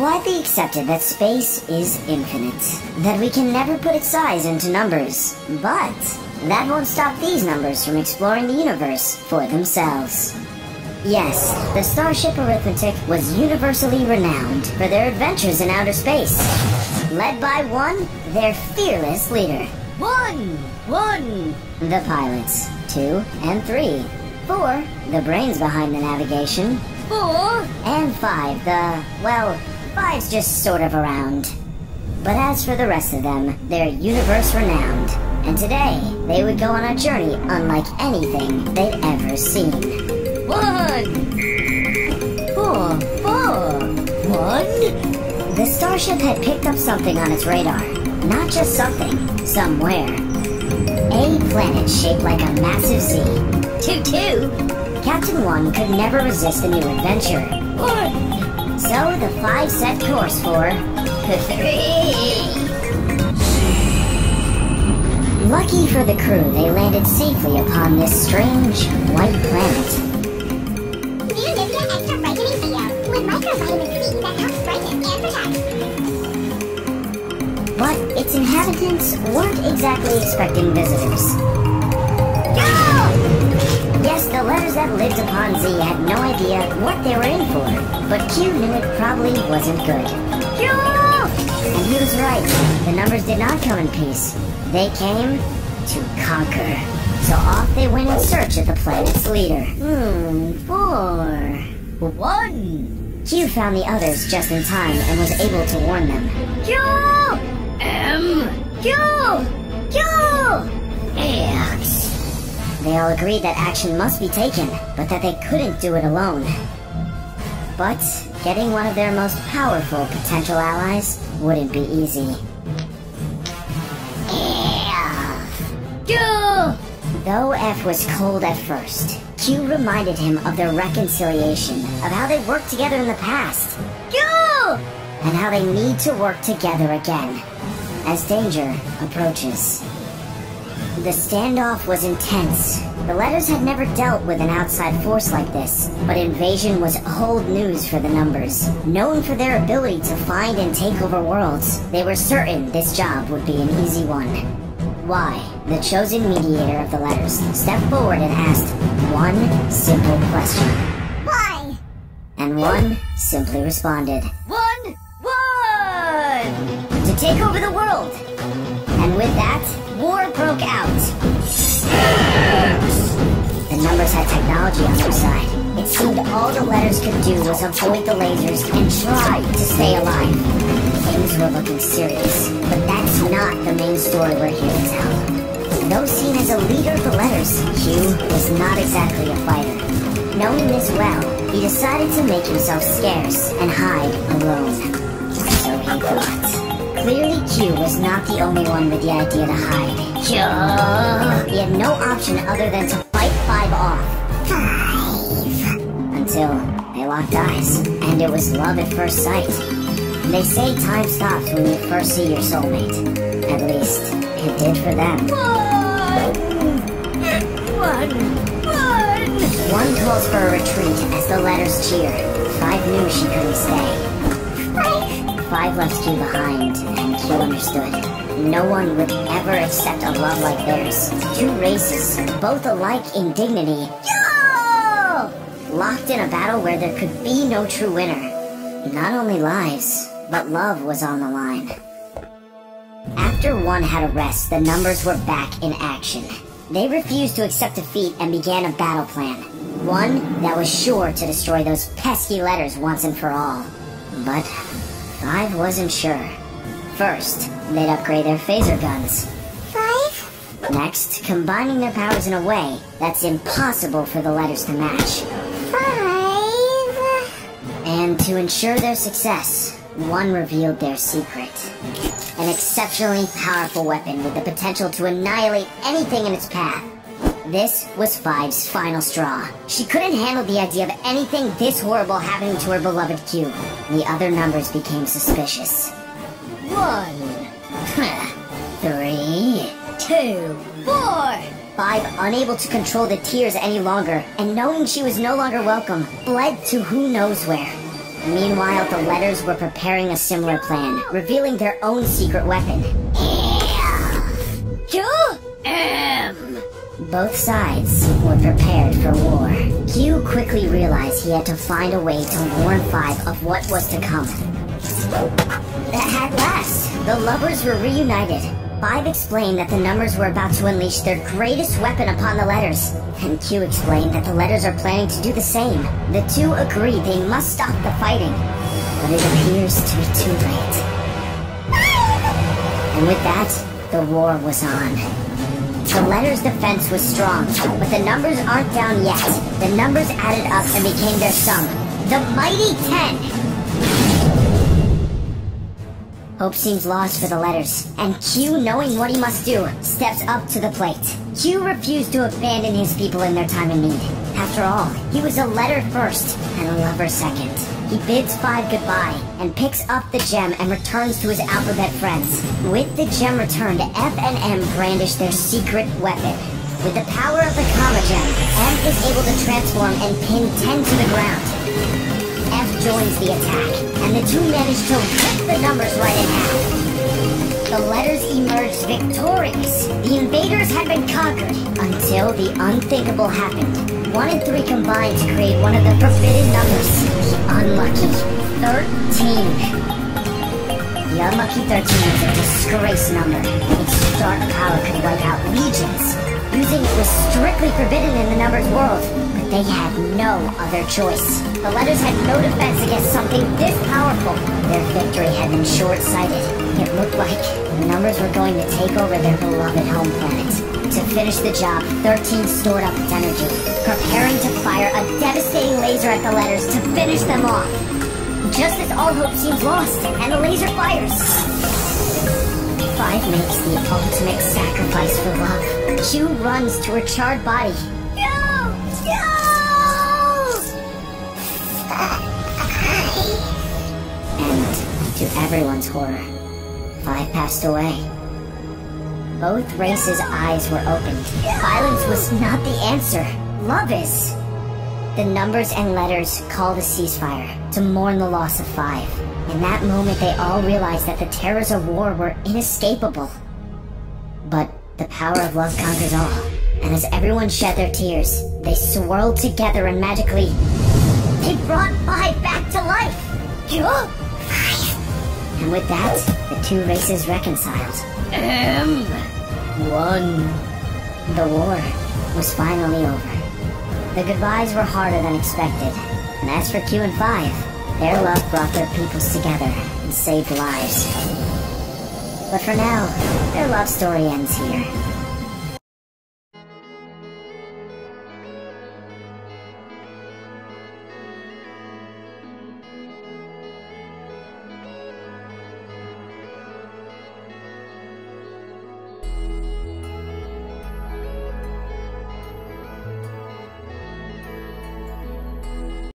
widely accepted that space is infinite, that we can never put its size into numbers, but that won't stop these numbers from exploring the universe for themselves. Yes, the Starship Arithmetic was universally renowned for their adventures in outer space, led by one, their fearless leader. 1, the pilots. 2 and 3. 4, the brains behind the navigation. 4 and 5, well, 5's just sort of around. But as for the rest of them, they're universe renowned, and today they would go on a journey unlike anything they'd ever seen. 1, 4, 1. The starship had picked up something on its radar. Not just something, somewhere. A planet shaped like a massive Z. 2. Captain 1 could never resist a new adventure. 1. So the 5 set course for 3. Lucky for the crew, they landed safely upon this strange white planet. New Nivea Extra Brightening Serum with microvitamin C that helps brighten and protect. But its inhabitants weren't exactly expecting visitors. Yes, the letters that lived upon Z had no idea what they were in for, but Q knew it probably wasn't good. Q! And he was right. The numbers did not come in peace. They came to conquer. So off they went in search of the planet's leader. 4. 1. Q found the others just in time and was able to warn them. Q! Q! X. They all agreed that action must be taken, but that they couldn't do it alone. But getting one of their most powerful potential allies wouldn't be easy. Q! Though F was cold at first, Q reminded him of their reconciliation, of how they worked together in the past. Q! And how they need to work together again, as danger approaches. The standoff was intense. The letters had never dealt with an outside force like this, but invasion was old news for the numbers. Known for their ability to find and take over worlds, they were certain this job would be an easy one. Y, the chosen mediator of the letters, stepped forward and asked one simple question. Why? And 1 simply responded. 1! To take over the world! And with that, war broke out. The numbers had technology on their side. It seemed all the letters could do was avoid the lasers and try to stay alive. Things were looking serious, but that's not the main story we're here to tell. Though seen as a leader of the letters, Q was not exactly a fighter. Knowing this well, he decided to make himself scarce and hide alone. So he thought. Clearly Q was not the only one with the idea to hide. He had no option other than to fight 5 off. 5. Until they locked eyes, and it was love at first sight. They say time stops when you first see your soulmate. At least, it did for them. 1 calls for a retreat as the letters cheer. 5 knew she couldn't stay. 5 left Q behind, and Q understood. No one would ever accept a love like theirs. 2 races, both alike in dignity. Locked in a battle where there could be no true winner. Not only lives, but love was on the line. After 1 had a rest, the numbers were back in action. They refused to accept defeat and began a battle plan. One that was sure to destroy those pesky letters once and for all. But 5 wasn't sure. First, they'd upgrade their phaser guns. 5? Next, combining their powers in a way that's impossible for the letters to match. 5? And to ensure their success, 1 revealed their secret. An exceptionally powerful weapon with the potential to annihilate anything in its path. This was 5's final straw. She couldn't handle the idea of anything this horrible happening to her beloved Q. The other numbers became suspicious. 1, 3, 2, 4. 5, unable to control the tears any longer, and knowing she was no longer welcome, fled to who knows where. Meanwhile, the letters were preparing a similar plan, revealing their own secret weapon. Both sides were prepared for war. Q quickly realized he had to find a way to warn Five of what was to come. At last, the lovers were reunited. Five explained that the numbers were about to unleash their greatest weapon upon the letters, and Q explained that the letters are planning to do the same. The two agreed they must stop the fighting, but it appears to be too late. And with that, the war was on. The letters' defense was strong, but the numbers aren't down yet. The numbers added up and became their sum. The mighty 10! Hope seems lost for the letters, and Q, knowing what he must do, steps up to the plate. Q refused to abandon his people in their time of need. After all, he was a letter first, and a lover second. He bids Five goodbye, and picks up the gem and returns to his alphabet friends. With the gem returned, F and M brandish their secret weapon. With the power of the Comma Gem, M is able to transform and pin 10 to the ground. F joins the attack, and the two manage to rip the numbers right in half. The letters emerged victorious. The invaders had been conquered, until the unthinkable happened. 1 and 3 combined to create one of the forbidden numbers, the unlucky 13. The unlucky 13 is a disgrace number. Its dark power could wipe out legions. Using it was strictly forbidden in the numbers world, but they had no other choice. The letters had no defense against something this powerful. Their victory had been short-sighted. It looked like the numbers were going to take over their beloved home planet. To finish the job, 13 stored up its energy, preparing to fire a devastating laser at the letters to finish them off. Just as all hope seems lost, and the laser fires. 5 makes the ultimate sacrifice for love. Q runs to her charred body. No! And to everyone's horror, 5 passed away. Both races' eyes were opened. Violence was not the answer. Love is. The numbers and letters called a ceasefire to mourn the loss of 5. In that moment, they all realized that the terrors of war were inescapable. But the power of love conquers all. And as everyone shed their tears, they swirled together and magically... they brought 5 back to life! 5! And with that, the two races reconciled. Won. The war was finally over. The goodbyes were harder than expected. And as for Q and 5, their love brought their peoples together and saved lives. But for now, their love story ends here.